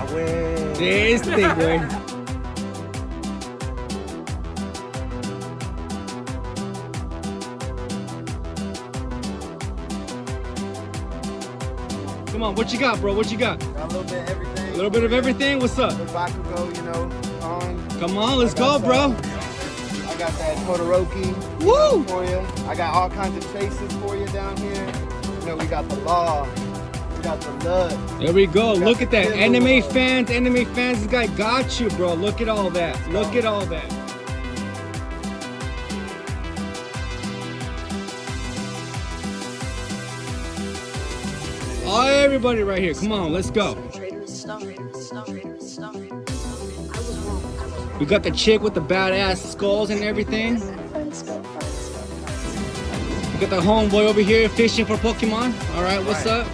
güey. Este, güey. Come on, what you got, bro? What you got? Got a little bit of everything. A little bit of everything? What's up? The Bakugo, you know, on. Come on, let's go, bro. I got that Todoroki Woo! for you. I got all kinds of chases for you down here. You know, we got the Law. We got the Lud. There we go. We got Look at that. the Anime Killer. fans, this guy got you, bro. Look at all that. Look at all that. Oh, everybody right here. Come on, let's go. We got the chick with the badass skulls and everything. We got the homeboy over here fishing for Pokemon. All right, what's up?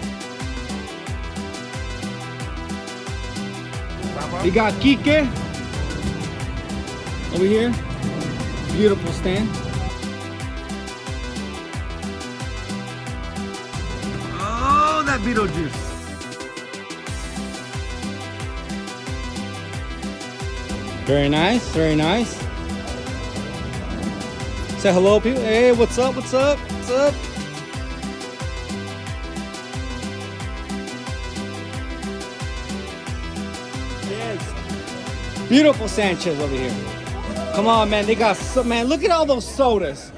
We got Kike over here. Beautiful stand. Oh, that Beetlejuice. Very nice, very nice. Say hello, people. Hey, what's up, what's up, what's up? Yes. Beautiful Sanchez over here. Come on, man, they got so, man, look at all those sodas.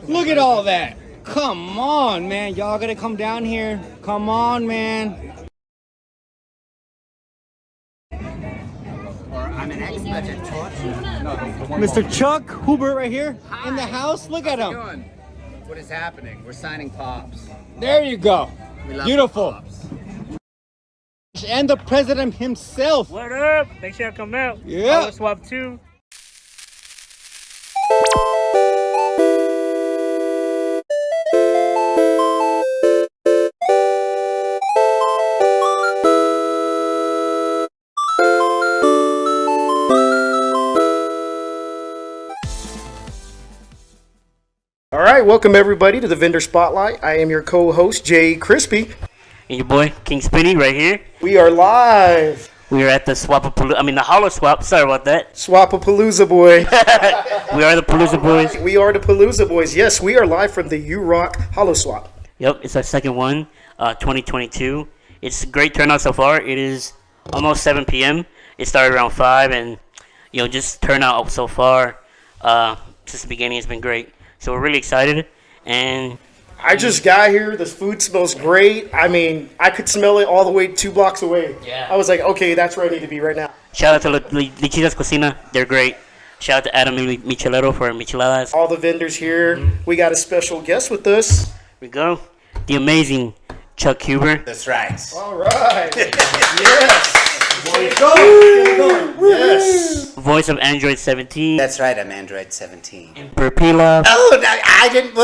Look at all that. Come on, man, y'all gotta come down here. Come on, man. I'm an expert at torture. Mr. Chuck Huber right here in the house. Look at him. What is happening? We're signing pops. There you go. We love Beautiful. pops. And the president himself. What up? Make sure I come out. Yeah. Hallowswap 2. All right, welcome everybody to the Vendor Spotlight. I am your co-host, Jay Crispy. And your boy, King Spinny, right here. We are live. We are at the the Hallowswap. Sorry about that. Swapapalooza, boy. We are the Palooza Boys. We are the Palooza boys. Yes, we are live from the U-Rock Hallowswap. Yep, it's our second one, 2022. It's a great turnout so far. It is almost 7 p.m. It started around 5, and just turnout so far since the beginning has been great. So we're really excited, and I just got here. The food smells great. I mean, I could smell it all the way 2 blocks away. Yeah. I was like, okay, that's where I need to be right now. shout out to Lichitas Cocina. They're great. Shout out to Adam and Michelero for micheladas. All the vendors here. We got a special guest with us. Here we go. The amazing Chuck Huber. That's right. All right. Yes. Go. Yes. Voice of Android 17. That's right. I'm Android 17. Perpila. Oh, no, I didn't.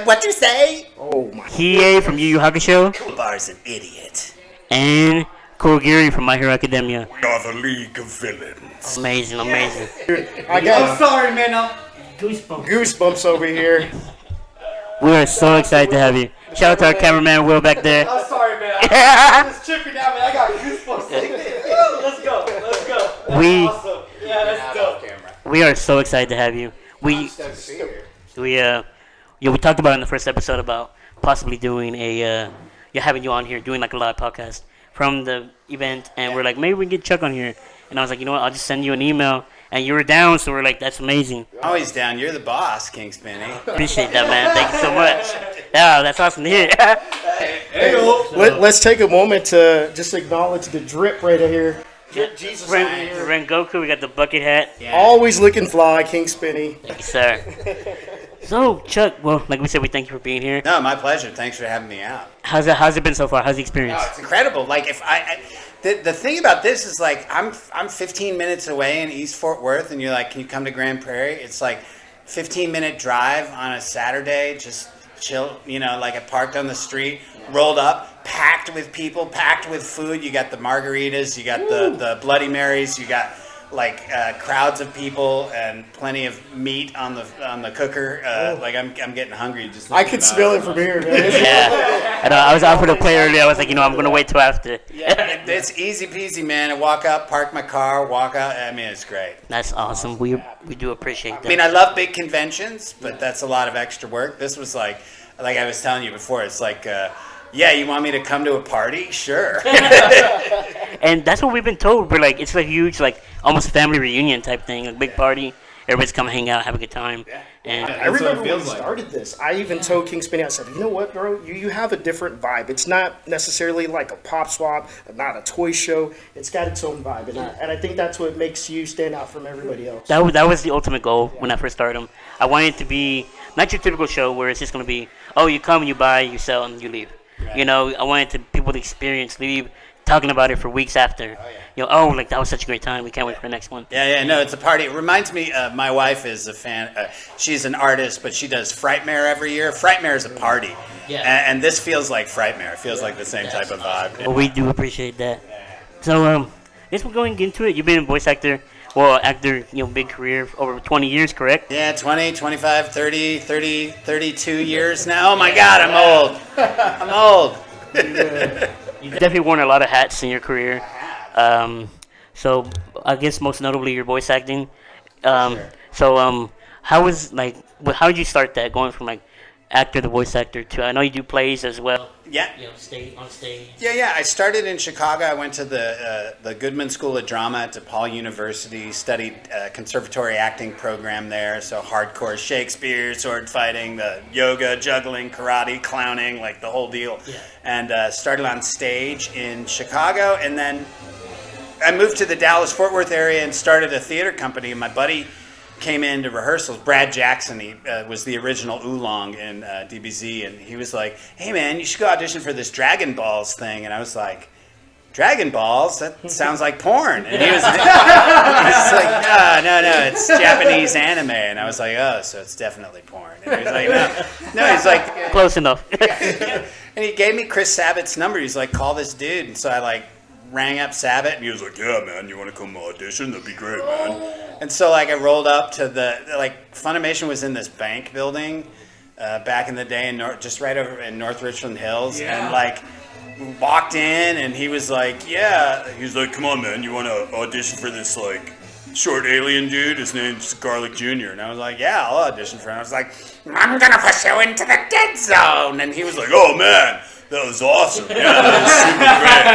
What you say? Oh my. Hiei from Yu Yu Hakusho. Bar's an idiot. And Kurogiri from My Hero Academia. We are the League of Villains. Amazing. I got sorry, man. goosebumps over here. We are so excited to have you. Shout out to our cameraman Will back there. I'm sorry, man. I'm just tripping out, man. I got goosebumps. Let's go. Awesome. Yeah, that's dope. We are so excited to have you. We talked about in the first episode about possibly doing having you on here, doing like a live podcast from the event, and we're like, maybe we can get Chuck on here. And I was like, you know what, I'll just send you an email, and you were down, so we're like, that's amazing. Always down. You're the boss, King Spinny. Appreciate that, man. Thank you so much. Yeah, that's awesome to hear. Let's take a moment to just acknowledge the drip right here. Jesus. Rengoku, we got the bucket hat. Always looking fly, King Spinny. Thank you, sir. So, Chuck, well, like we said, we thank you for being here. No, my pleasure. Thanks for having me out. How's it been so far? How's the experience? Oh, it's incredible. Like the thing about this is like I'm 15 minutes away in East Fort Worth, and you're like, can you come to Grand Prairie? It's like 15-minute drive on a Saturday, just chill. Like I parked on the street, rolled up, packed with people, packed with food. You got the margaritas, you got the Bloody Marys, you got crowds of people and plenty of meat on the cooker. Like I'm getting hungry just. I could smell it from here, man. Yeah. And I was out for the play earlier. I was like, I'm gonna wait till after. Yeah, it's easy peasy, man. I walk up, park my car, walk out. I mean, it's great. That's awesome. We do appreciate that. I mean, I love big conventions, but that's a lot of extra work. This was like I was telling you before. It's like, yeah, you want me to come to a party? Sure. And that's what we've been told. We're like, it's a huge, like, almost family reunion type thing, a big party. Everybody's come hang out, have a good time. And I remember when we started this, I even told King Spinny, I said, you know what, bro? You have a different vibe. It's not necessarily like a pop swap, not a toy show. It's got its own vibe. And I think that's what makes you stand out from everybody else. that was the ultimate goal when I first started them. I wanted it to be not your typical show where it's just going to be, oh, you come, you buy, you sell, and you leave. Right. I wanted people to experience, leave, talking about it for weeks after. Like that was such a great time. We can't wait for the next one. Yeah, no, it's a party. It reminds me, my wife is a fan. She's an artist, but she does Frightmare every year. Frightmare is a party. Yeah. And this feels like Frightmare. It feels like the same type of vibe. Well, we do appreciate that. So, I guess we're going into it. You've been a voice actor. Well, actor, big career, over 20 years, correct? Yeah, 20, 25, 30, 32 years now. Oh my God, I'm old. You've definitely worn a lot of hats in your career. So I guess most notably your voice acting. So how did you start that, going from like actor to voice actor to, I know you do plays as well. Yeah. On stage. Yeah. I started in Chicago. I went to the Goodman School of Drama at DePaul University, studied conservatory acting program there. So hardcore Shakespeare, sword fighting, the yoga, juggling, karate, clowning, like the whole deal. Yeah. And started on stage in Chicago. And then I moved to the Dallas-Fort Worth area and started a theater company. My buddy came into rehearsals. Brad Jackson, he was the original Oolong in DBZ, and he was like, hey man, you should go audition for this Dragon Balls thing. And I was like, Dragon Balls? That sounds like porn. And he was like, no, it's Japanese anime. And I was like, oh, so it's definitely porn. And he was like, no, he's like, close enough. And he gave me Chris Sabat's number. He's like, call this dude. And so I rang up Sabat, and he was like, yeah, man, you want to come audition? That'd be great, man. And so I rolled up to Funimation was in this bank building back in the day, just right over in North Richland Hills. Yeah. And walked in, and he was like, yeah. He was like, come on, man, you want to audition for this short alien dude? His name's Garlic Jr. And I was like, yeah, I'll audition for him. I was like, I'm going to push you into the dead zone. And he was like, oh, man. That was awesome. Yeah, that was super great.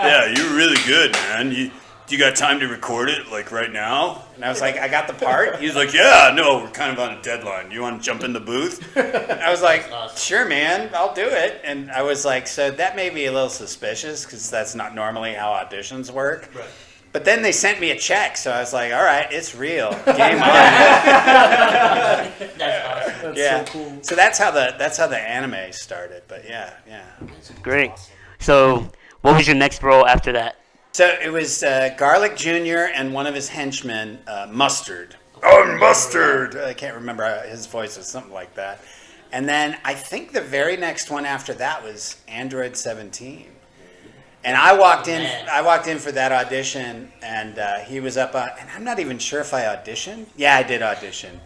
Yeah, you were really good, man. You got time to record it, right now? And I was like, I got the part? He was like, yeah, no, we're kind of on a deadline. You want to jump in the booth? And I was like, sure, man, I'll do it. And I was like, so that made me a little suspicious because that's not normally how auditions work. Right. But then they sent me a check, so I was like, all right, it's real. Game on. That's awesome. That's so cool. So that's how the anime started. But yeah. Great. So what was your next role after that? So it was Garlic Jr. and one of his henchmen, Mustard. Oh, Mustard! I can't remember his voice, or something like that. And then I think the very next one after that was Android 17. And I walked in for that audition, and he was up on, and I'm not even sure if I auditioned. Yeah, I did audition.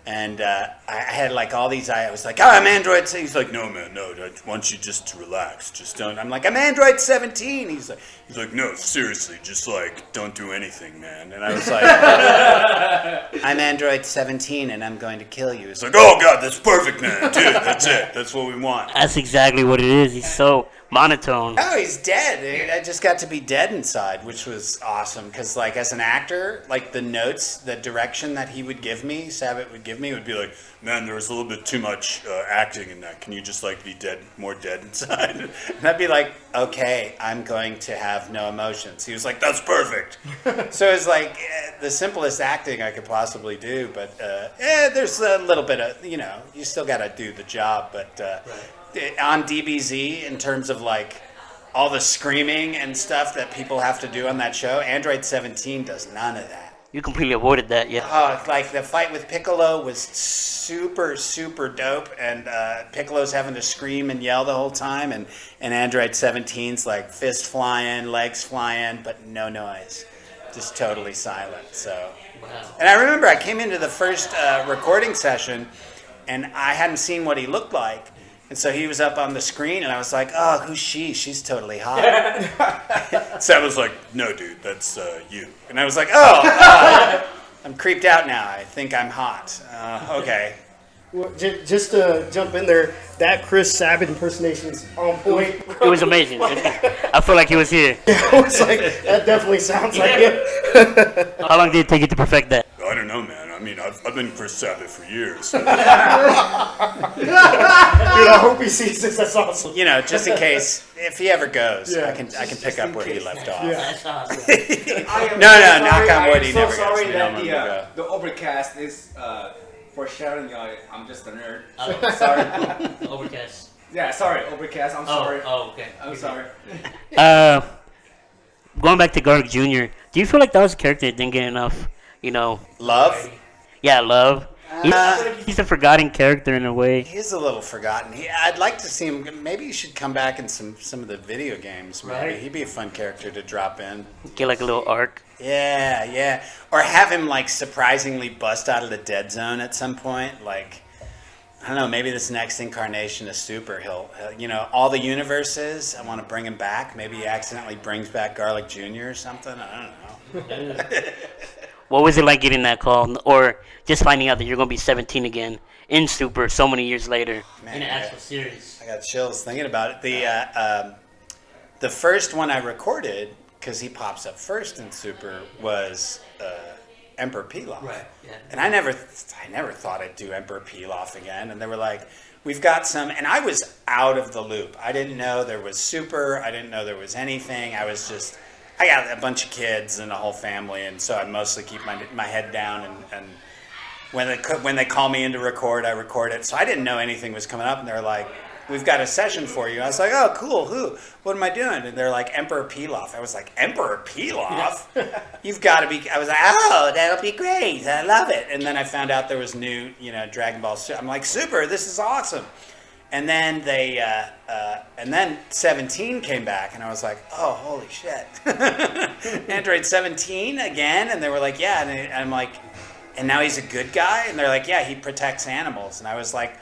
And I had all these, I was like, oh, I'm Android. He's like, no, man, no, I want you just to relax. Just don't. I'm like, I'm Android 17. He's like, no, seriously, just don't do anything, man. And I was like, I'm Android 17 and I'm going to kill you. It's like, oh, God, that's perfect, man. Dude, that's it. That's what we want. That's exactly what it is. He's so monotone. Oh, he's dead. I just got to be dead inside, which was awesome. Because, as an actor, the notes, the direction that he would give me, Sabat would give me, would be like, man, there was a little bit too much acting in that. Can you just, be more dead inside? And I'd be like, okay, I'm going to have no emotions. He was like, that's perfect. So it was the simplest acting I could possibly do. But, there's a little bit of, you still got to do the job. But on DBZ, in terms of all the screaming and stuff that people have to do on that show, Android 17 does none of that. You completely avoided that, yeah. The fight with Piccolo was super, super dope, and Piccolo's having to scream and yell the whole time, and Android 17's fist flying, legs flying, but no noise. just totally silent. So, Wow. and I remember I came into the first recording session, and I hadn't seen what he looked like, and so he was up on the screen, and I was like, "Oh, who's she? She's totally hot." So I was like, "No, dude, that's you." And I was like, "Oh, I'm creeped out now. I think I'm hot." Okay. Well, just to jump in there, that Chris Sabat impersonation is on point. It was amazing. I feel like he was here. I was like, that definitely sounds like him. How long did it take you to perfect that? I don't know, man. I mean, I've been Chris Sabat for years. Dude, I hope he sees this. That's awesome. You know, just in case if he ever goes, Yeah. I can pick up where he left off. Yeah. That's awesome. No, knock on wood, he never goes. sorry We that don't want him to the overcast is foreshadowing y'all. I'm just a nerd. Sorry. Overcast. Yeah, sorry, overcast. I'm sorry. Oh, okay. I'm sorry. Going back to Garlic Jr., do you feel like that was a character that didn't get enough, Love? Yeah, love. He's a forgotten character in a way. He's a little forgotten. I'd like to see him. Maybe he should come back in some of the video games. Maybe Right. he'd be a fun character to drop in. Get like a little arc. Yeah. Or have him like surprisingly bust out of the dead zone at some point. Like, I don't know. Maybe this next incarnation of Super, he'll all the universes. I want to bring him back. Maybe he accidentally brings back Garlic Jr. or something. I don't know. What was it like getting that call, or just finding out that you're gonna be 17 again in Super so many years later Man, in an actual series? I got chills thinking about it. The first one I recorded, because he pops up first in Super, was Emperor Pilaf. Right, yeah. And I never thought I'd do Emperor Pilaf again. And they were like, "We've got some," and I was out of the loop. I didn't know there was Super. I didn't know there was anything. I got a bunch of kids and a whole family, and so I mostly keep my head down. And when they call me in to record, I record it. So I didn't know anything was coming up, and they're like, "We've got a session for you." I was like, "Oh, cool. Who? What am I doing?" And they're like, "Emperor Pilaf." I was like, "Emperor Pilaf? You've got to be." I was like, "Oh, that'll be great. I love it." And then I found out there was new, Dragon Ball. I'm like, "Super! This is awesome." And then and then 17 came back, and I was like, "Oh, holy shit!" Android 17 again, and they were like, "Yeah," and I'm like, "And now he's a good guy?" And they're like, "Yeah, he protects animals." And I was like,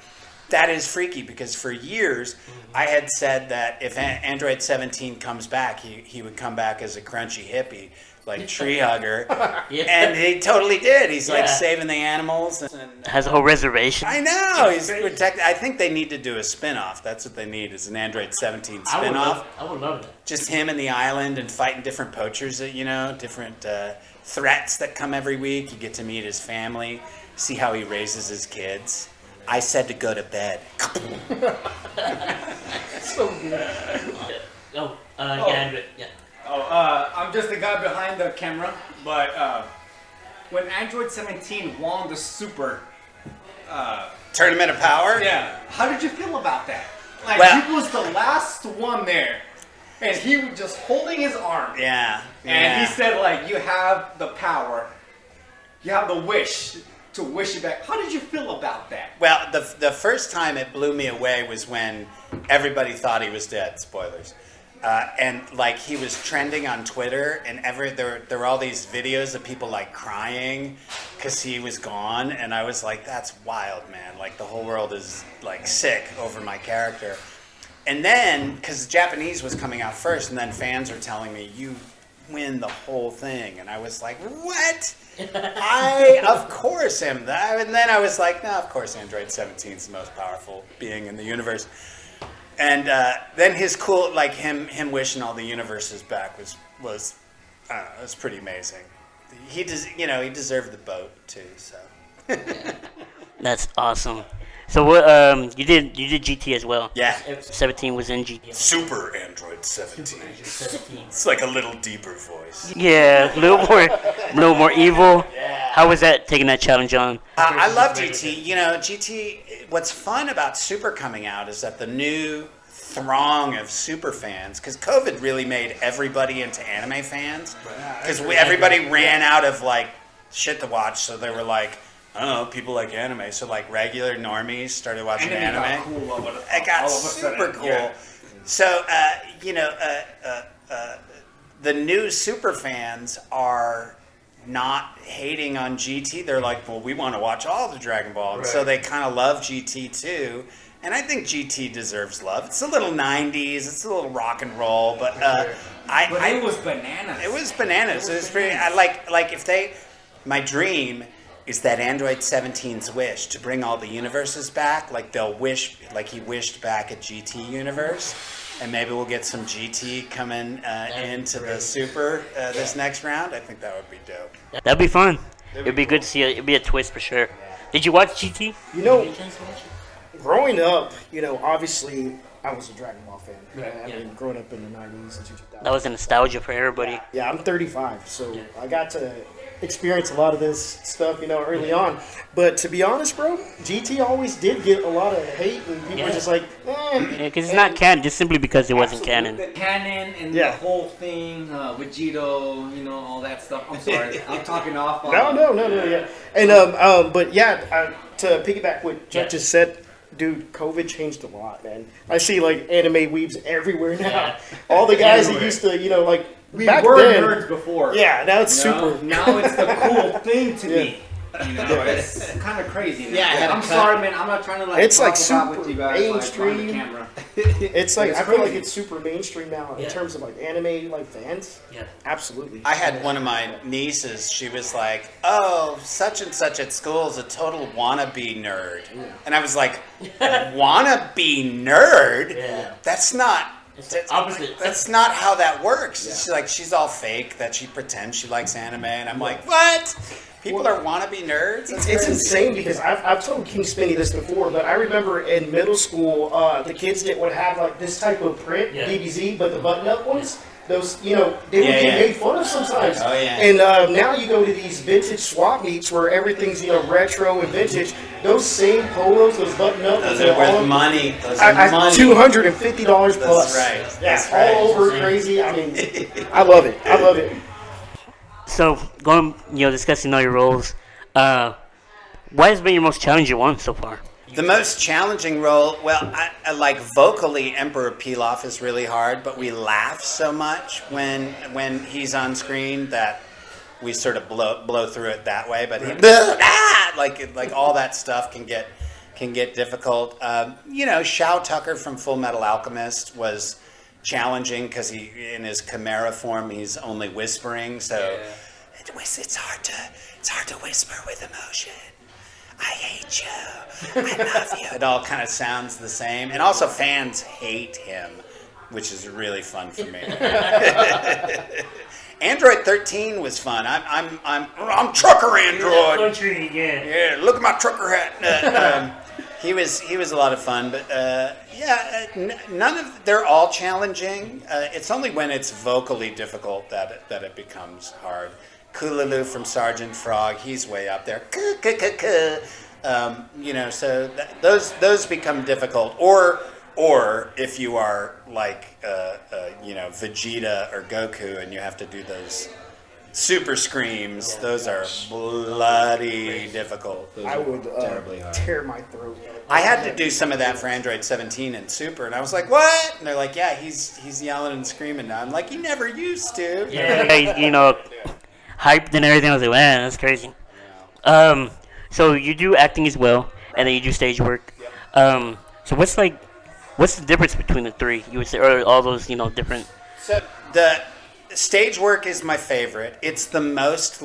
that is freaky, because for years I had said that if Android 17 comes back, he would come back as a crunchy hippie, like tree hugger. Yeah. And he totally did. He's like Yeah. saving the animals. And Has a whole reservation. I know. He's protected. I think they need to do a spin-off. That's what they need, is an Android 17 spin-off. I would love that. Just him and the island and fighting different poachers that, different threats that come every week. You get to meet his family, see how he raises his kids. I said to go to bed. So good. Android. Yeah. I'm just the guy behind the camera, but when Android 17 won the Super, Tournament of Power? yeah, how did you feel about that? Like, Well- he was the last one there, and he was just holding his arm. Yeah. And he said, like, you have the power, you have the wish to wish it back. How did you feel about that? Well, the first time it blew me away was when everybody thought he was dead. Spoilers. And like he was trending on Twitter, and there were all these videos of people like crying because he was gone, and I was like, that's wild, man. Like the whole world is like sick over my character. And then, because the Japanese was coming out first, and then fans were telling me, you win the whole thing, and I was like, what? I of course am that. And then I was like, no, of course Android 17 is the most powerful being in the universe. And then his cool, like him wishing all the universes back was I don't know, it was pretty amazing. He deserved the boat too. So That's awesome. So what? You did GT as well? Yeah. 17 was in GT. Super Android 17. 17. It's like a little deeper voice. Yeah, a little more evil. How was that taking that challenge on? I love GT. GT. What's fun about Super coming out is that the new throng of Super fans, because COVID really made everybody into anime fans, because everybody ran out of like shit to watch, so they were like, I don't know, people like anime, so like regular normies started watching anime. It got super cool. Yeah. So the new super fans are not hating on GT. They're like, well, we want to watch all the Dragon Ball. And so they kind of love GT too. And I think GT deserves love. It's a little 90s. It's a little rock and roll. But it was bananas. It was bananas. It was pretty. I like if they. My dream is that Android 17's wish to bring all the universes back. Like they'll wish, like he wished back at GT universe. And maybe we'll get some GT coming into the Super this next round. I think that would be dope. That'd be fun. It'd be good to see. It'd be a twist for sure. Did you watch GT? You know, growing up, obviously I was a Dragon Ball fan. I mean, growing up in the 90s and 2000s. That was a nostalgia for everybody. Yeah, I'm 35, so I got to experience a lot of this stuff, early on. But to be honest, bro, GT always did get a lot of hate, and people were just like, because it's not canon, just simply because it wasn't canon. The canon and the whole thing, Vegito, all that stuff. I'm sorry, I'm talking off. No, yeah. And but yeah, to piggyback what Chuck just said. Dude, COVID changed a lot, man. I see like anime weebs everywhere now. Yeah. All the guys that used to, we back were then, nerds before. Yeah, now it's super. Now it's the cool thing to be. It's kind of crazy. Now. Yeah, I'm sorry, man. I'm not trying to it's talk like super with you guys, mainstream. on the camera. It's like I feel like it's super mainstream now in terms of like anime fans. Yeah, absolutely. I had one of my nieces. She was like, "Oh, such and such at school is a total wannabe nerd," and I was like, "Wannabe nerd? Yeah. That's not." Opposite. That's not how that works. Yeah. She's all fake that she pretends she likes anime, and I'm like, what? People are wannabe nerds? It's insane because I've told King Spinny this before, but I remember in middle school, the kids that would have like this type of print, DBZ, but the button-up ones, those, they would get made fun of sometimes. Oh, yeah. And now you go to these vintage swap meets where everything's, retro and vintage. Those same polos, those button-up. Those are worth money. Those are money. $250 plus. That's right. Yeah, That's right. all over crazy. I mean, I love it. I love it. So, going, discussing all your roles, what has been your most challenging one so far? The most challenging role, well, I like vocally, Emperor Pilaf is really hard, but we laugh so much when he's on screen that we sort of blow through it that way. But like all that stuff can get difficult. Shao Tucker from Full Metal Alchemist was challenging because he, in his Chimera form, he's only whispering, so it's hard to whisper with emotion. I hate you. I love you. It all kind of sounds the same. And also fans hate him, which is really fun for me. Android 13 was fun. I'm Trucker Android. Yeah, look at my trucker hat. He was a lot of fun, but none of they're all challenging. It's only when it's vocally difficult that it becomes hard. Kululu from Sergeant Frog, he's way up there. So those become difficult. Or if you are like Vegeta or Goku and you have to do those super screams, those are bloody difficult. I would tear my throat. I had to do some of that for Android 17 and Super, and I was like, what? And they're like, yeah, he's yelling and screaming now. I'm like, he never used to. Yeah, hyped and everything. I was like, man, that's crazy. So you do acting as well, and then you do stage work. So what's the difference between the three? You would say, or all those, different. So the stage work is my favorite. It's the most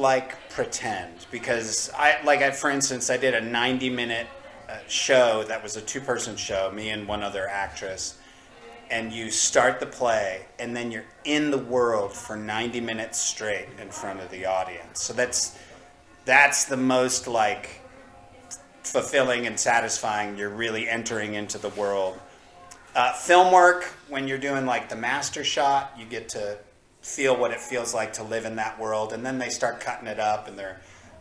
pretend because for instance, I did a 90-minute show that was a two-person show, me and one other actress. And you start the play, and then you're in the world for 90 minutes straight in front of the audience. So that's the most fulfilling and satisfying. You're really entering into the world. Film work, when you're doing the master shot, you get to feel what it feels like to live in that world. And then they start cutting it up, and they're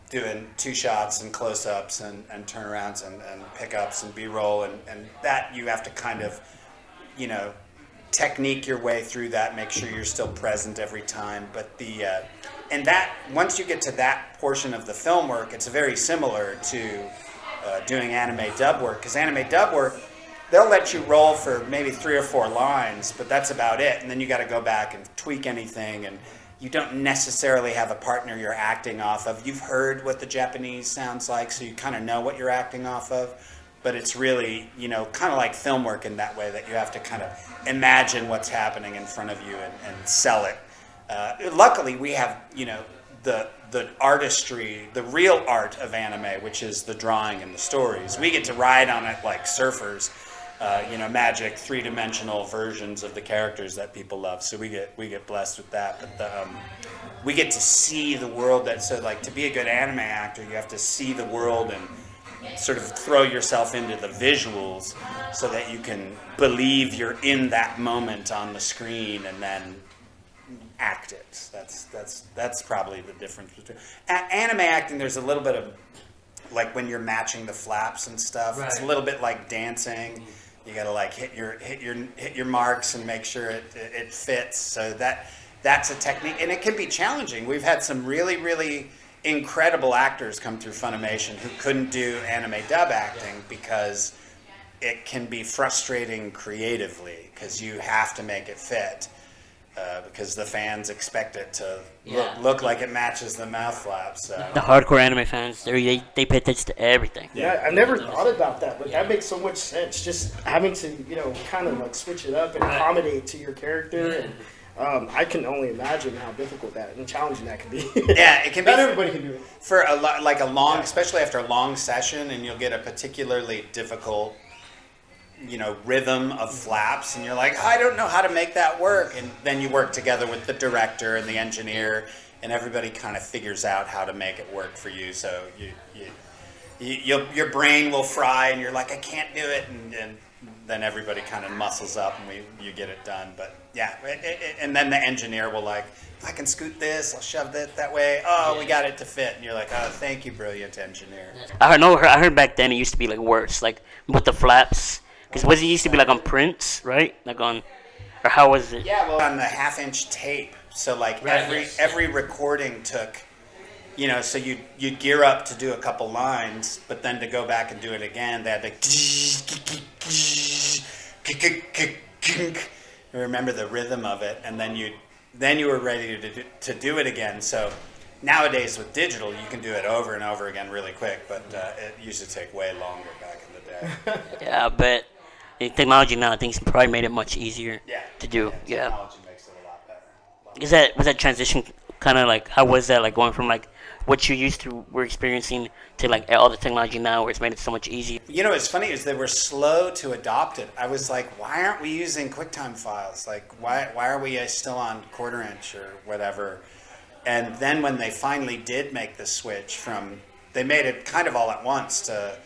doing two shots and close-ups and turnarounds and pickups and B-roll, and that you have to kind of technique your way through that, make sure you're still present every time. But and that once you get to that portion of the film work, it's very similar to doing anime dub work, because anime dub work, they'll let you roll for maybe 3 or 4 lines, but that's about it. And then you got to go back and tweak anything, and you don't necessarily have a partner you're acting off of. You've heard what the Japanese sounds like, so you kind of know what you're acting off of. But it's really, kind of like film work in that way, that you have to kind of imagine what's happening in front of you and sell it. Luckily, we have, the artistry, the real art of anime, which is the drawing and the stories. We get to ride on it like surfers, magic, 3-dimensional versions of the characters that people love. So we get blessed with that. But we get to see the world. To be a good anime actor, you have to see the world and sort of throw yourself into the visuals so that you can believe you're in that moment on the screen and then act it. That's probably the difference between anime acting. There's a little bit of like when you're matching the flaps and stuff. Right. It's a little bit like dancing. You gotta like hit your marks and make sure it fits. So that's a technique, and it can be challenging. We've had some really, really incredible actors come through Funimation who couldn't do anime dub acting because it can be frustrating creatively because you have to make it fit because the fans expect it to look like it matches the mouth flaps. So. The hardcore anime fans, they pay attention to everything. Yeah, I never thought about that, but that makes so much sense. Just having to, kind of like switch it up and accommodate to your character. And, I can only imagine how difficult that and challenging that can be. Yeah, it can be. Not everybody can do it. For a long, especially after a long session, and you'll get a particularly difficult, rhythm of flaps, and you're like, I don't know how to make that work. And then you work together with the director and the engineer, and everybody kind of figures out how to make it work for you. So your brain will fry, and you're like, I can't do it, and then everybody kind of muscles up, and you get it done. But yeah, and then the engineer will like, I can scoot this, I'll shove it that way. Oh, we got it to fit, and you're like, oh, thank you, brilliant engineer. I heard back then it used to be like worse, like with the flaps, because it used to be like on prints, right? Like on, or how was it? Yeah, well, on the 1/2-inch tape. So like every recording took. So you'd gear up to do a couple lines, but then to go back and do it again, they had to remember the rhythm of it, and then you were ready to do it again. So nowadays with digital, you can do it over and over again really quick, but it used to take way longer back in the day. Yeah, but the technology now, I think, has probably made it much easier to do. Yeah. Technology makes it a lot better. Was that transition kind of like, how was that, like going from like what you used to were experiencing to like all the technology now where it's made it so much easier? What's funny is they were slow to adopt it. I was like, why aren't we using QuickTime files? Like, why are we still on 1/4-inch or whatever? And then when they finally did make the switch they made it kind of all at once to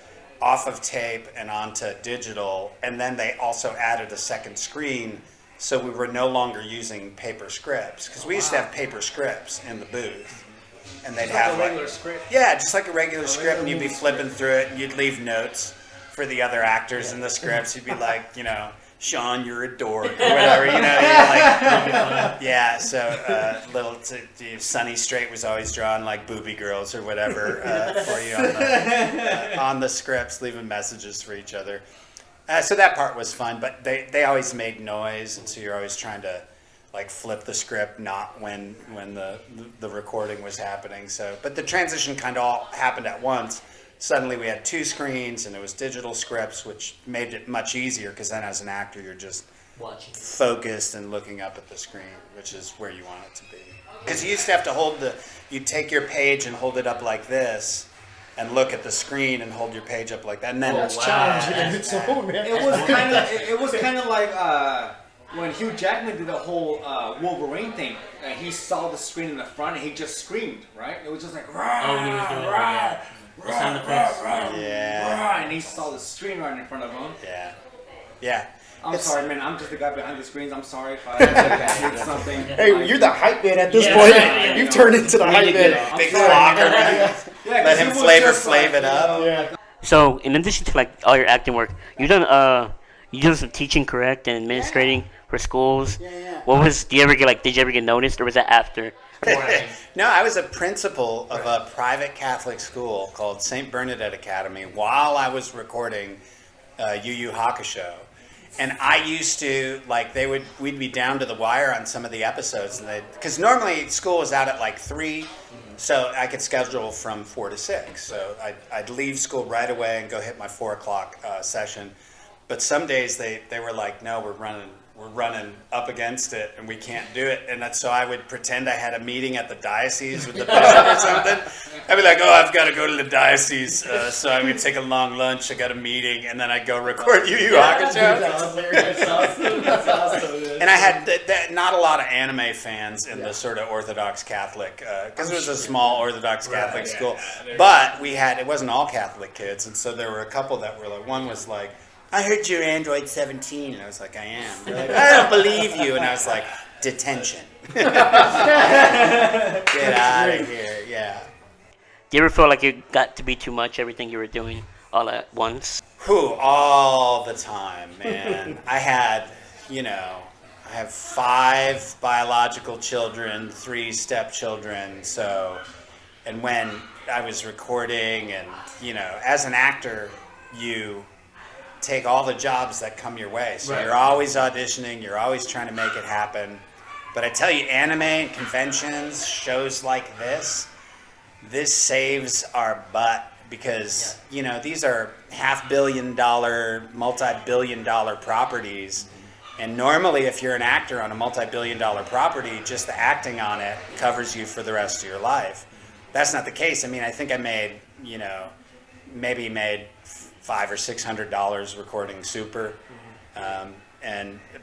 off of tape and onto digital, and then they also added a second screen, so we were no longer using paper scripts, because we used to have paper scripts in the booth. And they'd have a regular script. Yeah, just like a regular script, and you'd be flipping through it, and you'd leave notes for the other actors in the scripts. You'd be like, Sean, you're a dork, or whatever, you're like, yeah. So Sunny Straight was always drawing like booby girls or whatever for you on the scripts, leaving messages for each other. So that part was fun, but they always made noise, and so you're always trying to like flip the script, not when the recording was happening. So, but the transition kind of all happened at once. Suddenly we had 2 screens, and it was digital scripts, which made it much easier, because then as an actor you're just focused and looking up at the screen, which is where you want it to be. Because you used to have to you'd take your page and hold it up like this, and look at the screen and hold your page up like that, and then challenging. It was kind of like when Hugh Jackman did the whole Wolverine thing. He saw the screen in the front and he just screamed, right? It was just like rah, he was doing rah, the sound effects. Yeah. And he saw the screen right in front of him. Yeah. I'm sorry, man. I'm just the guy behind the screens. I'm sorry if I did something. Hey, you're the hype man at this point. You've turned into the hype man. Big flocker. Let him flavor it up. Yeah. So, in addition to like all your acting work, you done some teaching, correct, and administrating for schools. Yeah. Did you ever get noticed, or was that after? No, I was a principal of a private Catholic school called St. Bernadette Academy while I was recording Yu Yu Hakusho. And I used to, like, we'd be down to the wire on some of the episodes, and because normally school was out at like 3, so I could schedule from 4 to 6. So I'd leave school right away and go hit my 4 o'clock session. But some days they were like, no, we're running up against it and we can't do it. And so I would pretend I had a meeting at the diocese with the bishop or something. I'd be like, oh, I've got to go to the diocese, so I'm going to take a long lunch. I got a meeting, and then I'd go record Yu Yu Hakusho. That's awesome. And I had not a lot of anime fans in the sort of Orthodox Catholic, because it was a small Orthodox Catholic school. But it wasn't all Catholic kids, and so there were a couple that were like, one was like, I heard you're Android 17, and I was like, I am. They're like, I don't believe you, and I was like, detention. Get out of here, yeah. Do you ever feel like it got to be too much, everything you were doing all at once? All the time, man. I have 5 biological children, 3 stepchildren, and when I was recording and, as an actor, you take all the jobs that come your way. So you're always auditioning, you're always trying to make it happen. But I tell you, anime conventions, shows like this saves our butt because, these are $500 million, multi-billion dollar properties. And normally if you're an actor on a multi-billion dollar property, just the acting on it covers you for the rest of your life. That's not the case. I mean, I think I made, maybe made $500 or $600 recording Super,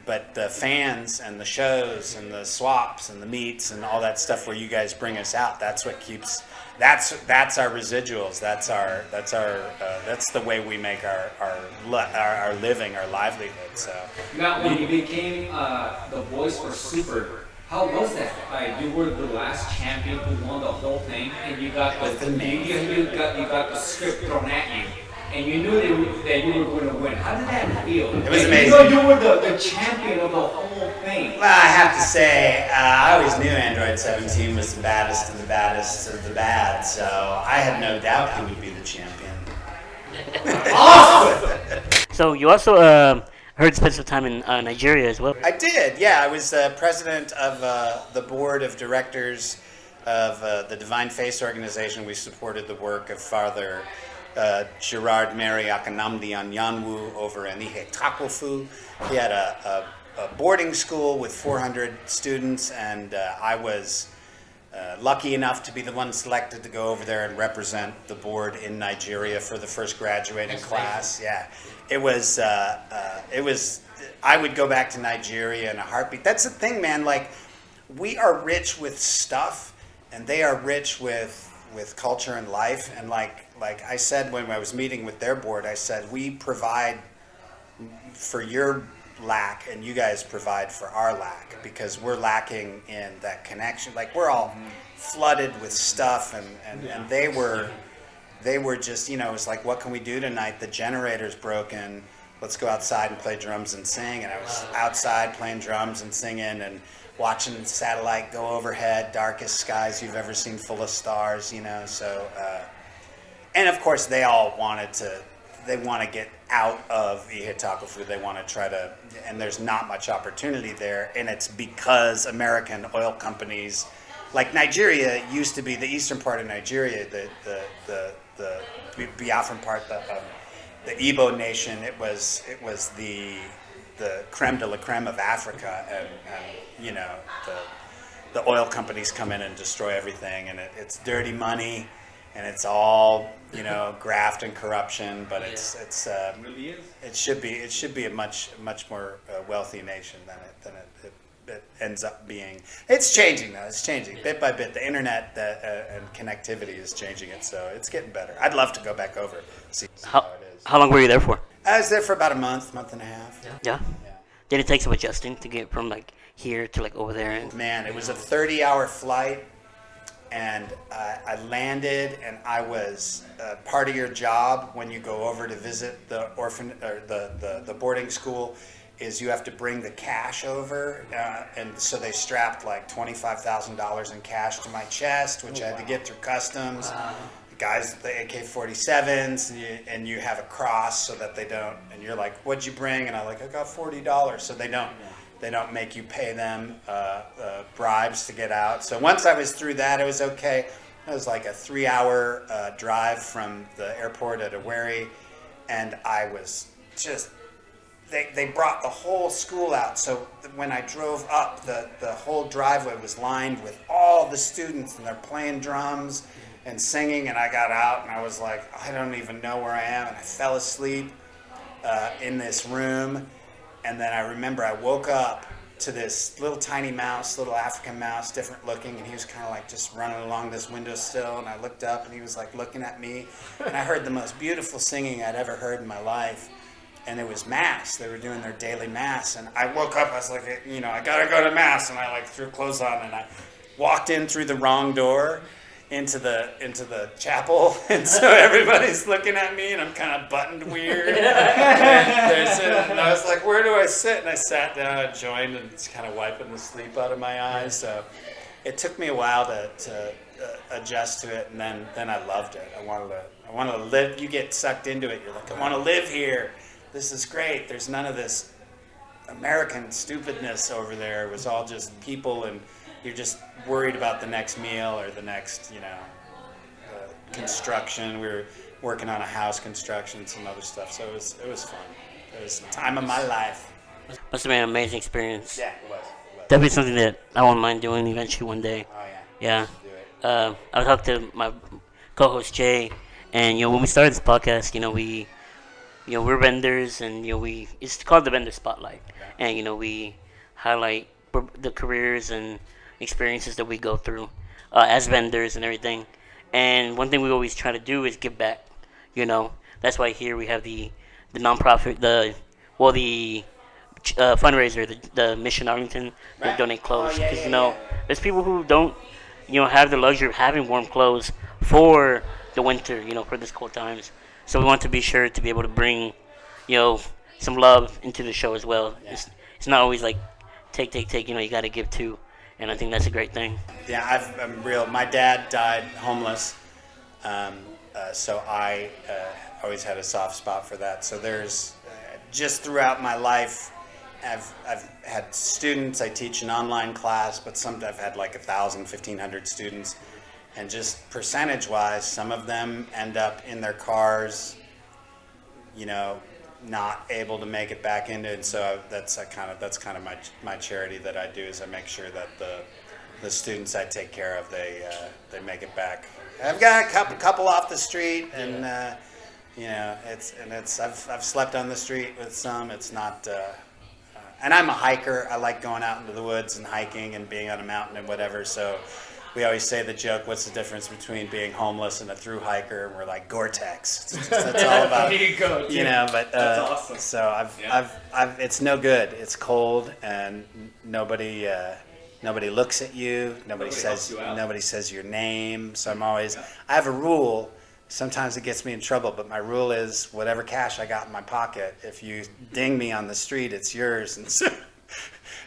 but the fans and the shows and the swaps and the meets and all that stuff where you guys bring us out, that's what keeps. That's our residuals. That's the way we make our living, our livelihood. So Now, when you became the voice for Super, how was that? You were the last champion who won the whole thing, and you got you got the script thrown at you. And you knew that you were going to win. How did that feel? It was amazing. You were the champion of the whole thing. Well, I have to say, I always knew Android 17 was the baddest of the baddest of the bad, so I had no doubt he would be the champion. Awesome! So you also heard spent some time in Nigeria as well. I did, yeah. I was president of the board of directors of the Divine Face organization. We supported the work of Father Gerard Mary Akanamdi Anyanwu over in Ihe Takofu. He had a boarding school with 400 students, and I was lucky enough to be the one selected to go over there and represent the board in Nigeria for the first graduating class. Yeah, it was. I would go back to Nigeria in a heartbeat. That's the thing, man. Like, we are rich with stuff, and they are rich with culture and life. And like I said when I was meeting with their board, I said, we provide for your lack and you guys provide for our lack, because we're lacking in that connection. Like, we're all flooded with stuff, and they were just, it was like, what can we do tonight? The generator's broken. Let's go outside and play drums and sing. And I was outside playing drums and singing and watching satellite go overhead, darkest skies you've ever seen, full of stars, so and of course they all want to get out of Ihe Takofu. They want to try to, and there's not much opportunity there, and it's because American oil companies, like Nigeria used to be, the eastern part of Nigeria, the Biafran part, the Igbo nation, it was the creme de la creme of Africa, and the oil companies come in and destroy everything, and it's dirty money, and it's all graft and corruption. But it really is. It should be a much more wealthy nation than it ends up being. It's changing though. It's changing bit by bit. The internet and connectivity is changing it, so it's getting better. I'd love to go back over, see how it is. How long were you there for? I was there for about a month and a half. Yeah. Did it take some adjusting to get from like here to like over there? Man, it was a 30-hour flight, and I landed, and I was part of your job when you go over to visit the the boarding school is you have to bring the cash over, and so they strapped like $25,000 in cash to my chest, which I had to get through customs. guys with the AK-47s, and you have a cross so that they don't. And you're like, "What'd you bring?" And I'm like, "I got $40." So they don't make you pay them bribes to get out. So once I was through that, it was okay. It was like a 3-hour drive from the airport at Aweri, and I was just. They brought the whole school out, so when I drove up, the whole driveway was lined with all the students, and they're playing drums and singing, and I got out, and I was like, I don't even know where I am, and I fell asleep in this room, and then I remember I woke up to this little tiny mouse, little African mouse, different looking, and he was kind of like just running along this windowsill, and I looked up, and he was like looking at me, and I heard the most beautiful singing I'd ever heard in my life. And it was mass. They were doing their daily mass. And I woke up, I was like, I gotta go to mass. And I like threw clothes on, and I walked in through the wrong door into the chapel. And so everybody's looking at me, and I'm kind of buttoned weird. And I was like, where do I sit? And I sat down, I joined, and it's kind of wiping the sleep out of my eyes. So it took me a while to adjust to it, and then I loved it. I wanted to live. You get sucked into it. You're like, I want to live here. This is great. There's none of this American stupidness over there. It was all just people, and you're just worried about the next meal or the next, construction. We were working on a house construction, some other stuff. So it was fun. It was the time of my life. Must have been an amazing experience. Yeah, it was. Definitely something that I won't mind doing eventually one day. Oh yeah. Yeah. I talked to my co-host Jay, and when we started this podcast, we're vendors, and it's called the Vendor Spotlight, and we highlight the careers and experiences that we go through as vendors and everything. And one thing we always try to do is give back. That's why here we have the nonprofit, the fundraiser, the Mission Arlington, they donate clothes, because there's people who don't have the luxury of having warm clothes for the winter, for this cold times. So we want to be sure to be able to bring, some love into the show as well. Yeah. It's not always like take. You got to give too, and I think that's a great thing. Yeah, I'm real. My dad died homeless, so I always had a soft spot for that. So there's just throughout my life, I've had students. I teach an online class, but I've had like 1,000, 1,500 students. And just percentage-wise, some of them end up in their cars, not able to make it back into it. And so that's kind of my charity that I do, is I make sure that the students I take care of, they make it back. I've got a couple off the street, and I've slept on the street with some. It's not. And I'm a hiker. I like going out into the woods and hiking and being on a mountain and whatever. So. We always say the joke, what's the difference between being homeless and a through hiker? And we're like, Gore-Tex. That's all about, There you go, dude. But that's awesome. So I've it's no good. It's cold, and nobody looks at you. Nobody says your name. So I have a rule. Sometimes it gets me in trouble, but my rule is whatever cash I got in my pocket, if you ding me on the street, it's yours. And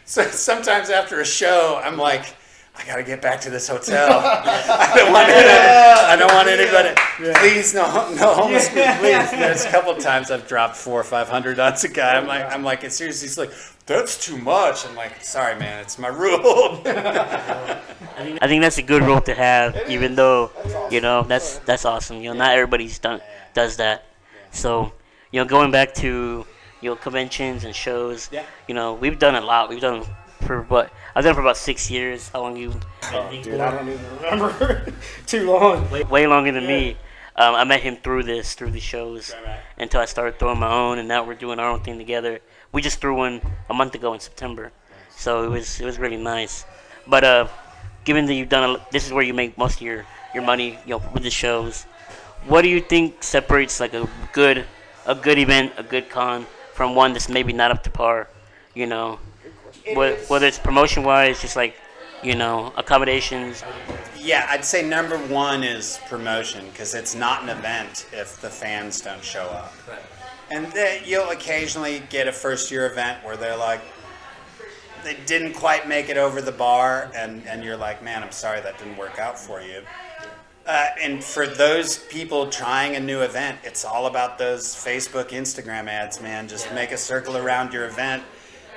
so sometimes after a show, I'm like, I gotta get back to this hotel. I don't want anybody. Please, no homeless people, please. There's a couple of times I've dropped $400 or $500 on a guy. I'm like, seriously, he's like, that's too much. I'm like, sorry, man, it's my rule. I think that's a good rule to have, even though that's awesome. Not everybody does that. So going back to conventions and shows. We've done a lot. We've done I've done for about 6 years. How long you? Dude, I don't even remember. Too long. Way longer than me. I met him through these shows, until I started throwing my own, and now we're doing our own thing together. We just threw one a month ago in September, so it was really nice. But given that you've done, this is where you make most of your money, with the shows. What do you think separates like a good event, a good con, from one that's maybe not up to par? Whether it's promotion-wise, just like, accommodations. Yeah, I'd say number one is promotion, because it's not an event if the fans don't show up. Right. And you'll occasionally get a first-year event where they're like, they didn't quite make it over the bar, and you're like, man, I'm sorry that didn't work out for you. And for those people trying a new event, it's all about those Facebook, Instagram ads, man. Just make a circle around your event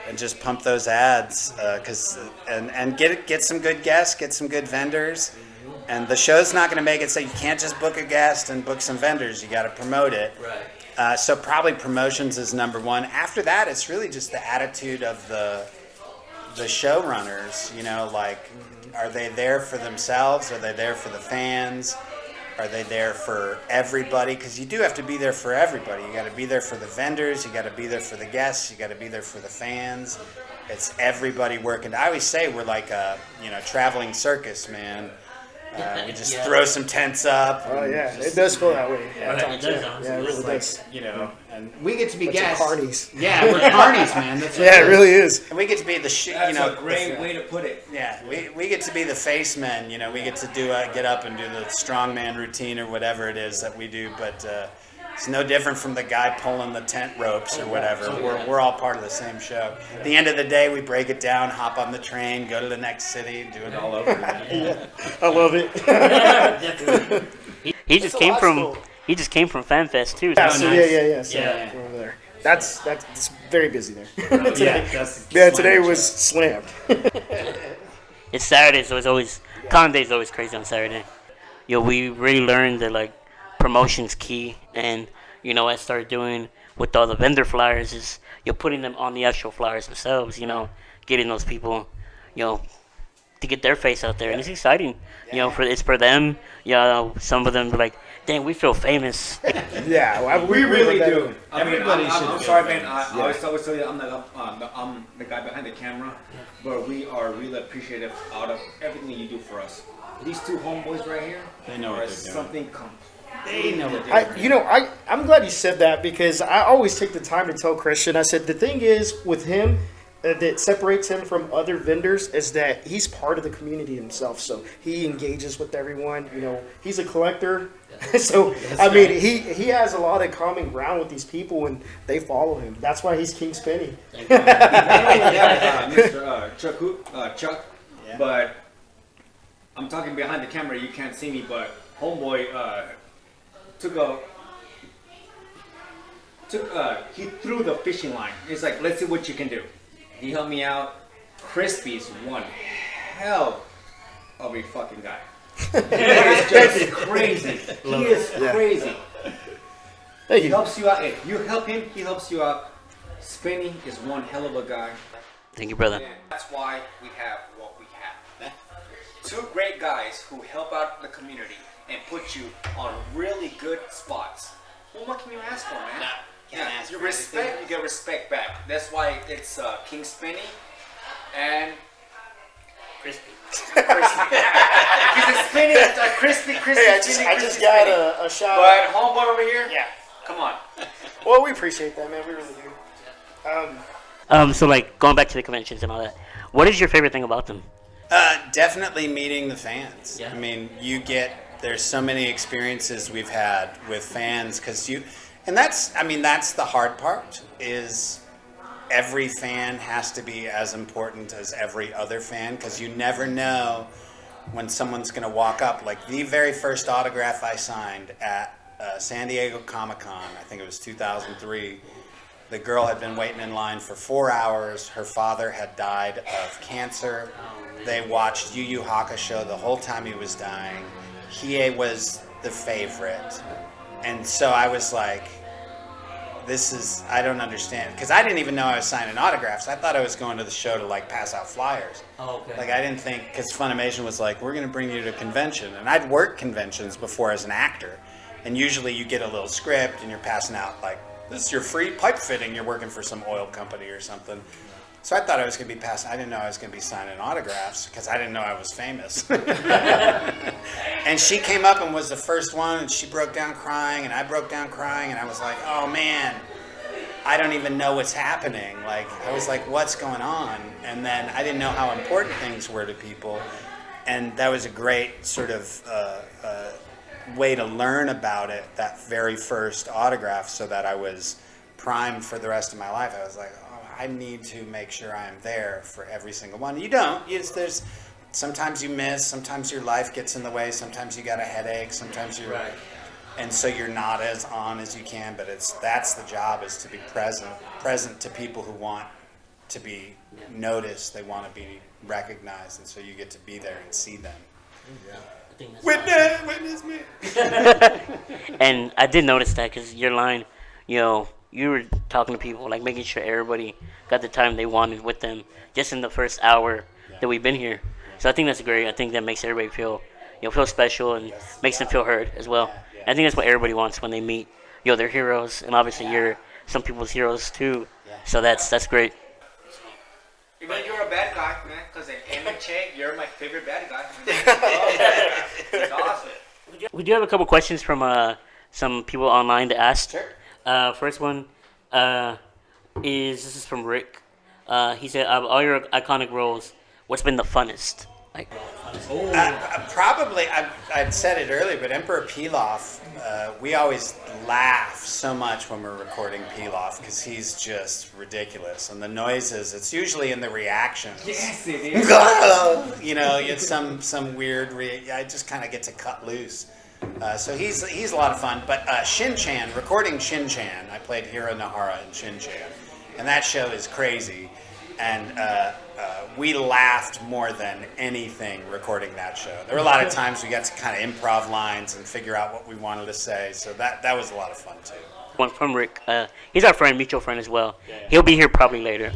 and just pump those ads, and get some good guests, get some good vendors. And the show's not going to make it so you can't just book a guest and book some vendors. You got to promote it. Right. So probably promotions is number one. After that, it's really just the attitude of the showrunners. You know, like, are they there for themselves? Are they there for the fans? Are they there for everybody? Because you do have to be there for everybody. You got to be there for the vendors. You got to be there for the guests. You got to be there for the fans. It's everybody working. I always say we're like a traveling circus, man. We just throw some tents up. Oh yeah, it does feel that way. Right, it does. Yeah, it really does. And we get to be Bunch of guests. carnies. Yeah, we're carnies, man. That's what Yeah, it really is. And we get to be the That's a great way to put it. Yeah, we get to be the face men. You know, we get to get up and do the strongman routine or whatever it is that we do. But it's no different from the guy pulling the tent ropes or whatever. We're all part of the same show. At the end of the day, we break it down, hop on the train, go to the next city, and do it all over again. I love it. Definitely. He just That's a came lot from still. he just came from FanFest too. Yeah, So so nice. yeah. So Yeah. we're over there. That's it's very busy there. That's Yeah, today was slammed. It's Saturday, so it's always con day is always crazy on Saturday. We really learned that like promotion's key, and what I started doing with all the vendor flyers is you're putting them on the actual flyers themselves. Getting those people, to get their face out there, and it's exciting. It's for them. Some of them are like, "Dang, we feel famous." Yeah, well, We really let that do. in. I'm sorry, man. I always tell you I'm the guy behind the camera, but we are really appreciative out of everything you do for us. These two homeboys right here, They know what are they're doing. something They know what they're I'm glad you said that, because I always take the time to tell Christian. I said the thing is with him that separates him from other vendors is that he's part of the community himself. So he engages with everyone. He's a collector. So I mean, he has a lot of common ground with these people, and they follow him. That's why he's King Spenny. Mr. Chuck. Yeah. But I'm talking behind the camera. You can't see me, but homeboy he threw the fishing line. He's like, let's see what you can do. He helped me out. Crispy's one hell of a fucking guy. He is just crazy. He is crazy. Thank He you. helps you out. Hey, you help him, he helps you out. Spinny is one hell of a guy. Thank you, brother. And that's why we have what we have. Two great guys who help out the community and put you on really good spots. Well, what can you ask for, man? can't ask you for respect, anything. you get respect back. That's why it's King Spinny and Crispy. Crispy. He's a Spinny, crispy. Hey, I just got a shout But out. homeboy over here, Yeah. come on. Well, we appreciate that, man. We really do. So like going back to the conventions and all that, what is your favorite thing about them? Definitely meeting the fans. Yeah. I mean, there's so many experiences we've had with fans and that's the hard part is every fan has to be as important as every other fan, because you never know when someone's going to walk up. Like the very first autograph I signed at San Diego Comic-Con, I think it was 2003, the girl had been waiting in line for 4 hours. Her father had died of cancer. They watched Yu Yu Hakusho the whole time he was dying. Hiei was the favorite. And so I was like, I don't understand. Because I didn't even know I was signing autographs. I thought I was going to the show to like pass out flyers. Oh, okay. Like I didn't think, because Funimation was like, we're going to bring you to a convention. And I'd worked conventions before as an actor. And usually you get a little script and you're passing out like, this is your free pipe fitting. You're working for some oil company or something. So I thought I was going to be passing. I didn't know I was going to be signing autographs because I didn't know I was famous. And she came up and was the first one, and she broke down crying, and I broke down crying, and I was like, oh man, I don't even know what's happening. Like, I was like, what's going on? And then I didn't know how important things were to people. And that was a great sort of way to learn about it, that very first autograph, so that I was primed for the rest of my life. I was like, oh, I need to make sure I am there for every single one. You don't. sometimes you miss, sometimes your life gets in the way, sometimes you got a headache, sometimes you're, and so you're not as on as you can. But that's the job, is to be present to people who want to be noticed. They want to be recognized, and so you get to be there and see them. Witness me. And I did notice that because your line, you were talking to people, like making sure everybody got the time they wanted with them just in the first hour that we've been here. So I think that's great. I think that makes everybody feel, feel special and makes them feel heard as well. I think that's what everybody wants when they meet, their heroes. And obviously you're some people's heroes too. So that's great. Even you're a bad guy, man, because in MHA, you're my favorite bad guy. It's awesome. We do have a couple questions from some people online that asked. Sure. First one this is from Rick. He said, of all your iconic roles, what's been the funnest? Like, Probably, I'd said it earlier, but Emperor Pilaf, we always laugh so much when we're recording Pilaf because he's just ridiculous. And the noises, it's usually in the reactions. Yes, it is. It's some weird, I just kind of get to cut loose. So he's a lot of fun. But Shin-Chan, recording Shin-Chan, I played Hiro Nahara in Shin-Chan. And that show is crazy. And we laughed more than anything recording that show. There were a lot of times we got to kind of improv lines and figure out what we wanted to say. So that was a lot of fun too. one from Rick. He's our friend, mutual friend as well. He'll be here probably later.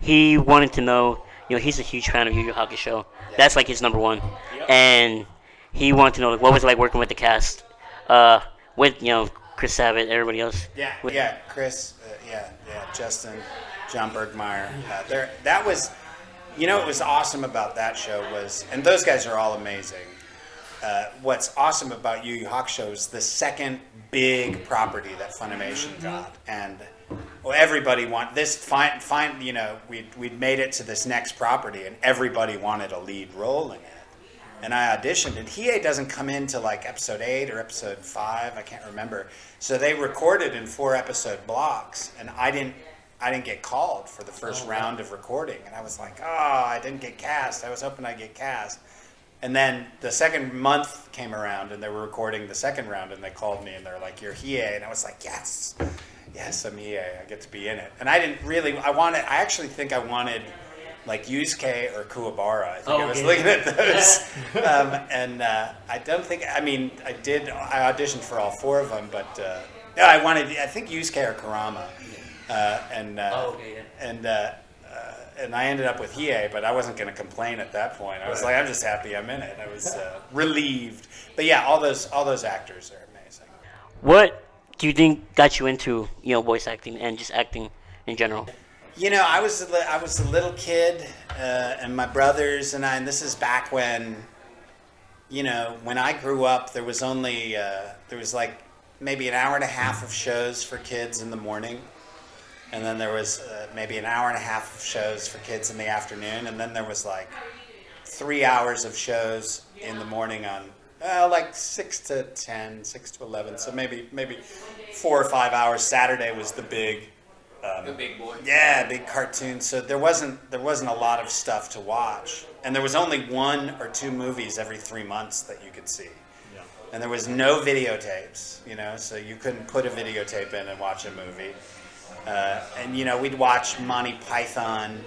He wanted to know, he's a huge fan of Yu Yu Hakusho. That's like his number one. And he wanted to know, like, what was it like working with the cast, with Chris Sabat, everybody else. Chris, Justin, John Bergmeyer. That was, what was awesome about that show was, and those guys are all amazing. What's awesome about Yu Yu Hakusho is the second big property that Funimation got, and everybody wanted this. We'd made it to this next property, and everybody wanted a lead role in it. And I auditioned, and Hiei doesn't come into like episode 8 or episode 5, I can't remember. So they recorded in 4-episode blocks, and I didn't get called for the first round of recording. And I was like, I didn't get cast. I was hoping I'd get cast. And then the second month came around, and they were recording the second round, and they called me, and they're like, "You're Hiei," and I was like, "Yes, I'm Hiei. I get to be in it." And I actually think I wanted like Yusuke or Kuwabara. I think I was looking at those. I don't think, I auditioned for all 4 of them, but I think Yusuke or Kurama. And I ended up with Hiei, but I wasn't going to complain at that point. I was like, I'm just happy I'm in it. I was relieved. But yeah, all those actors are amazing. What do you think got you into, voice acting and just acting in general? I was a little kid, and my brothers and I, and this is back when, when I grew up, there was only, there was like maybe an hour and a half of shows for kids in the morning. And then there was maybe an hour and a half of shows for kids in the afternoon. And then there was like 3 hours of shows in the morning on like 6 to 10, 6 to 11. So maybe 4 or 5 hours. Saturday was the big... the big boy. Yeah, big cartoon. So there wasn't a lot of stuff to watch. And there was only 1 or 2 movies every 3 months that you could see. Yeah. And there was no videotapes, so you couldn't put a videotape in and watch a movie. We'd watch Monty Python.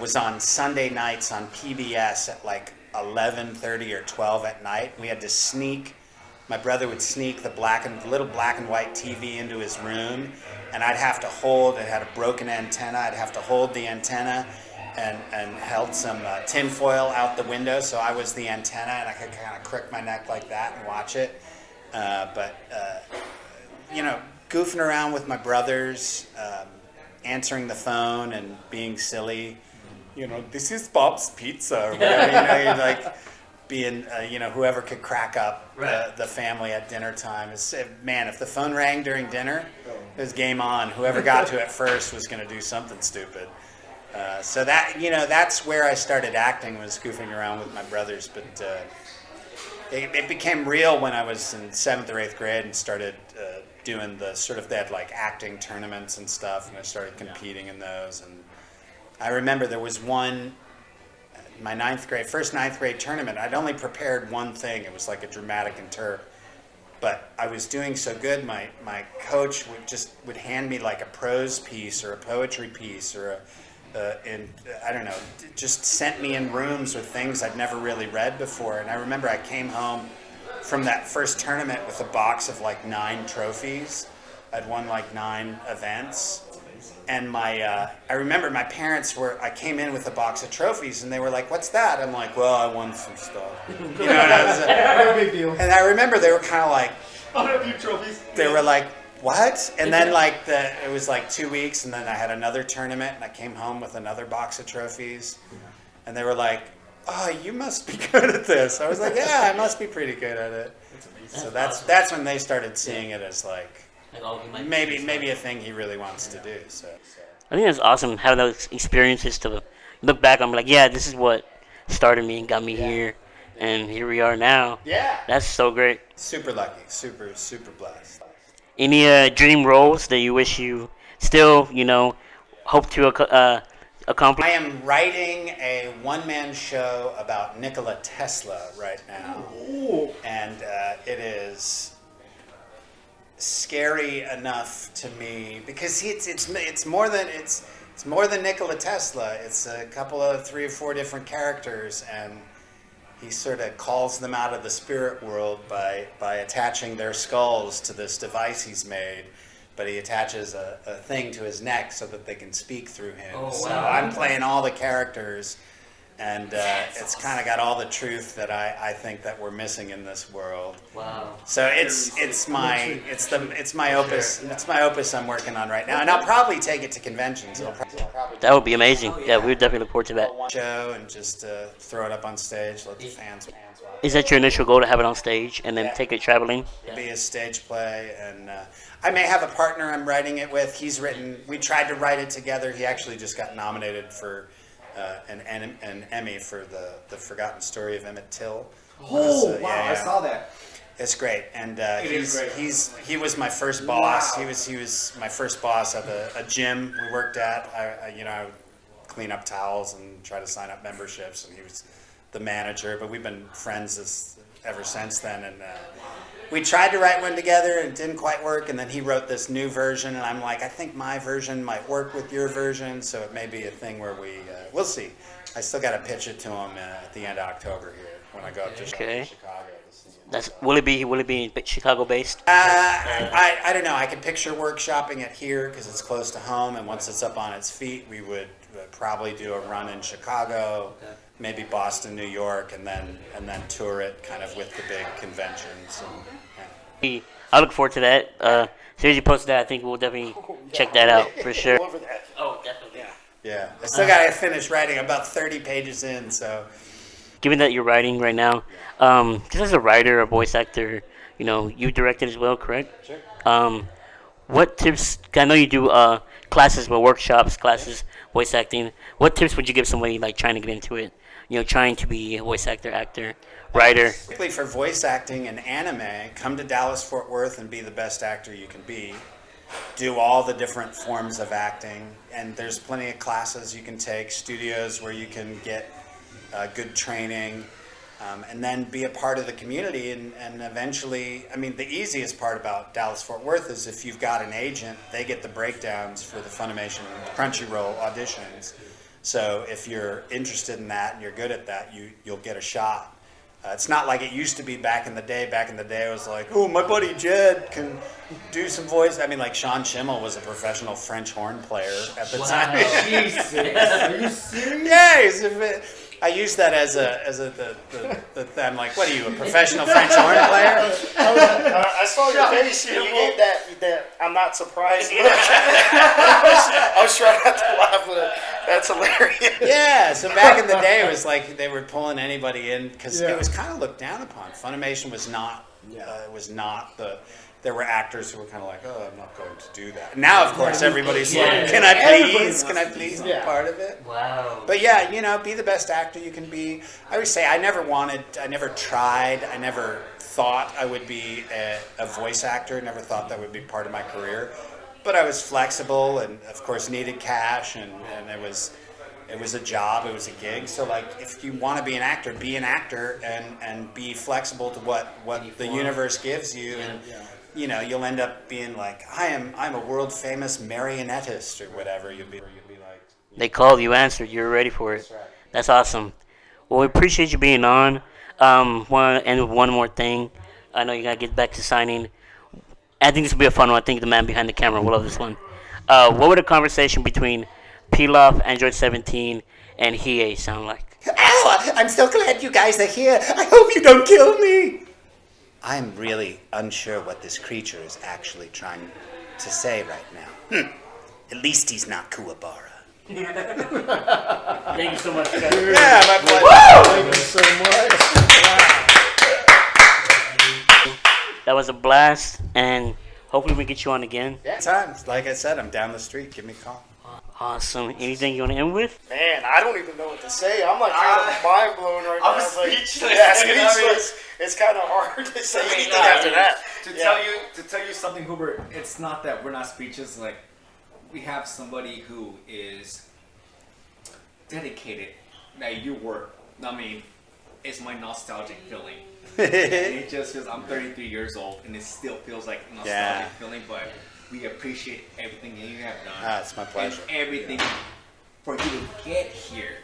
Was on Sunday nights on PBS at like 11:30 or 12 at night. We had to sneak. My brother would sneak the little black and white TV into his room, and I'd have to hold. It had a broken antenna. I'd have to hold the antenna and held some tinfoil out the window, so I was the antenna, and I could kind of crook my neck like that and watch it. Goofing around with my brothers, answering the phone and being silly. This is Bob's Pizza, or whatever. You're like being, whoever could crack up the family at dinner time. Man, if the phone rang during dinner, it was game on. Whoever got to it first was going to do something stupid. So that, that's where I started acting, was goofing around with my brothers. But it became real when I was in 7th or 8th grade and started doing they had like acting tournaments and stuff, and I started competing in those. And I remember there was one my first ninth grade tournament. I'd only prepared one thing. It was like a dramatic interp. But I was doing so good, my coach would hand me like a prose piece or a poetry piece or I don't know, just sent me in rooms with things I'd never really read before. And I remember I came home from that first tournament with a box of like 9 trophies. I'd won like 9 events. And I remember my parents I came in with a box of trophies and they were like, "What's that?" I'm like, "Well, I won some stuff." You know, No big deal. and I remember they were kind of like, I have a few trophies. they were like, "What?" And then it was like 2 weeks, and then I had another tournament, and I came home with another box of trophies, and they were like, "Oh, you must be good at this." I was like, "Yeah, I must be pretty good at it." So that's when they started seeing it as like maybe a thing he really wants to do. So I think that's awesome having those experiences to look back on, like, yeah, this is what started me and got me here, and here we are now. yeah, That's so great. super lucky, super blessed. Any dream roles that you wish you still, hope to accomplish? I am writing a one-man show about Nikola Tesla right now, and it is scary enough to me because it's more than Nikola Tesla. It's a couple of 3 or 4 different characters, and he sort of calls them out of the spirit world by attaching their skulls to this device he's made. But he attaches a thing to his neck so that they can speak through him. Oh, so wow. I'm playing all the characters, and it's kind of got all the truth that I think that we're missing in this world. Wow. So it's my opus I'm working on right now, and I'll probably take it to conventions. I'll probably That would be amazing. Yeah, we would definitely look forward to that. one show and just throw it up on stage, let the fans watch. Is that your initial goal, to have it on stage and then Yeah. take it traveling? Be a stage play, and I may have a partner I'm writing it with. We tried to write it together. He actually just got nominated for an Emmy for the Forgotten Story of Emmett Till. Oh, wow, yeah. I saw that. It's great, and is great. he was my first boss. Wow. He was my first boss at a gym we worked at. I would clean up towels and try to sign up memberships, and he was the manager. But we've been friends ever since then, and we tried to write one together, and it didn't quite work. And then he wrote this new version, and I'm like, I think my version might work with your version, so it may be a thing where we'll see. I still got to pitch it to him at the end of October here when I go up to Okay. Chicago. Will it be Chicago based? I don't know. I can picture workshopping it here because it's close to home, and once it's up on its feet, we would probably do a run in Chicago, maybe Boston, New York, and then tour it kind of with the big conventions. I look forward to that. As soon as you post that, I think we'll definitely check that out for sure. Over that. Oh, definitely. Yeah, I still got to finish writing. I'm about 30 pages in, so. Given that you're writing right now, just as a writer, a voice actor, you directed as well, correct? Sure. What tips? I know you do classes, workshops, classes, voice acting. What tips would you give somebody like trying to get into it? Trying to be a voice actor, writer. Particularly for voice acting and anime, come to Dallas-Fort Worth and be the best actor you can be. Do all the different forms of acting, and there's plenty of classes you can take, studios where you can get good training, and then be a part of the community, and eventually, the easiest part about Dallas-Fort Worth is if you've got an agent, they get the breakdowns for the Funimation Crunchyroll auditions. So if you're interested in that and you're good at that, you'll get a shot. It's not like it used to be back in the day. Back in the day, it was like, oh, my buddy Jed can do some voice. Like Sean Schimmel was a professional French horn player at the time. Jesus. Are you serious? Yeah, I use that as I'm like, what are you, a professional French horn player? I saw your face. You gave that I'm not surprised look. I was trying not to laugh, but that's hilarious. Yeah, so back in the day, it was like they were pulling anybody in because Yeah. it was kind of looked down upon. Funimation was not. There were actors who were kind of like, oh, I'm not going to do that. Now, of course, everybody's like, can I please be part of it? Wow. But yeah, be the best actor you can be. I would say I never tried, I never thought I would be a voice actor, never thought that would be part of my career. But I was flexible and, of course, needed cash, and It was a job. It was a gig. So like, if you want to be an actor, and be flexible to what the universe gives you, and you know, you'll end up being like, I'm a world famous marionettist or whatever. You'll be like. They called, you answered, you're ready for it. That's right. That's awesome. Well, we appreciate you being on. Want to end with one more thing. I know you gotta get back to signing. I think this will be a fun one. I think the man behind the camera will love this one. What would a conversation between Pilaf, Android 17, and Hiei sound like? Ow! I'm so glad you guys are here. I hope you don't kill me. I'm really unsure what this creature is actually trying to say right now. At least he's not Kuwabara. Thank you so much, guys. Yeah, my pleasure. Thank you so much. That was a blast, and hopefully we get you on again. Yeah, times. Like I said, I'm down the street. Give me a call. Awesome. Anything you want to end with? Man, I don't even know what to say. I'm like kind of mind blown right now. I'm It's like, speechless. yeah, You know what I mean? speechless. It's kind of hard to say anything no, after that. To tell you something, Hubert, it's not that we're not speeches. Like, we have somebody who is dedicated. Now, your work, I mean, it's my nostalgic feeling. And it just feels, I'm 33 years old, and it still feels like a nostalgic feeling, but we appreciate everything that you have done. It's my pleasure. And everything for you to get here.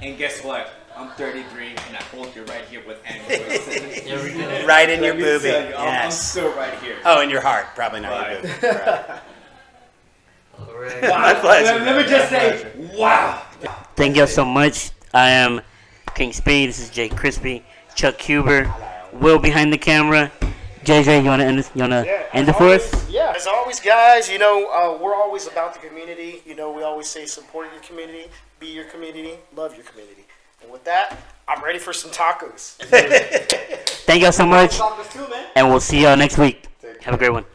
And guess what? I'm 33, and I hold you right here with Android. Right in your Let me boobie. tell you, I'm Yes. still right here. Oh, in your heart. Probably not Right. your boobie. Right. Wow. My pleasure. Let me just say, wow. Thank you all so much. I am King Speed. This is Jay Crispy, Chuck Huber, Will behind the camera. JJ, you wanna end this? You wanna end it for us? Yeah, as always, guys, you know, we're always about the community. You know, we always say support your community, be your community, love your community. And with that, I'm ready for some tacos. Thank you all so much, and we'll see y'all next week. Have a great one.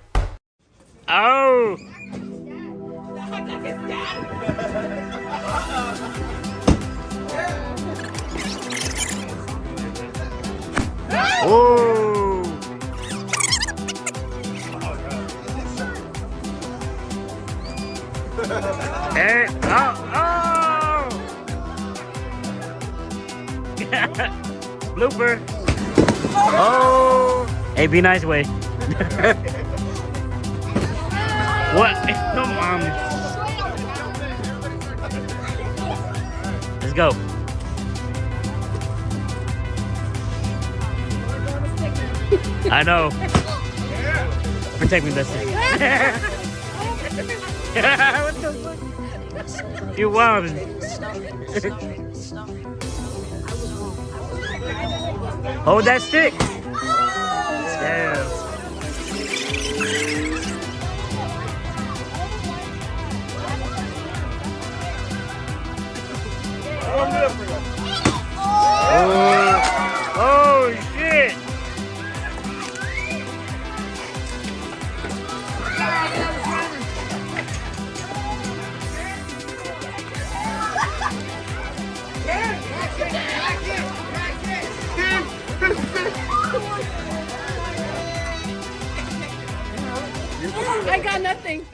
Oh! Oh! Hey, oh! Blooper! Oh! Hey, be nice way. What? Come on. Let's go. I know. Protect me, bestie. What the fuck? You wild. Hold that stick. Damn. Oh shit! I got nothing.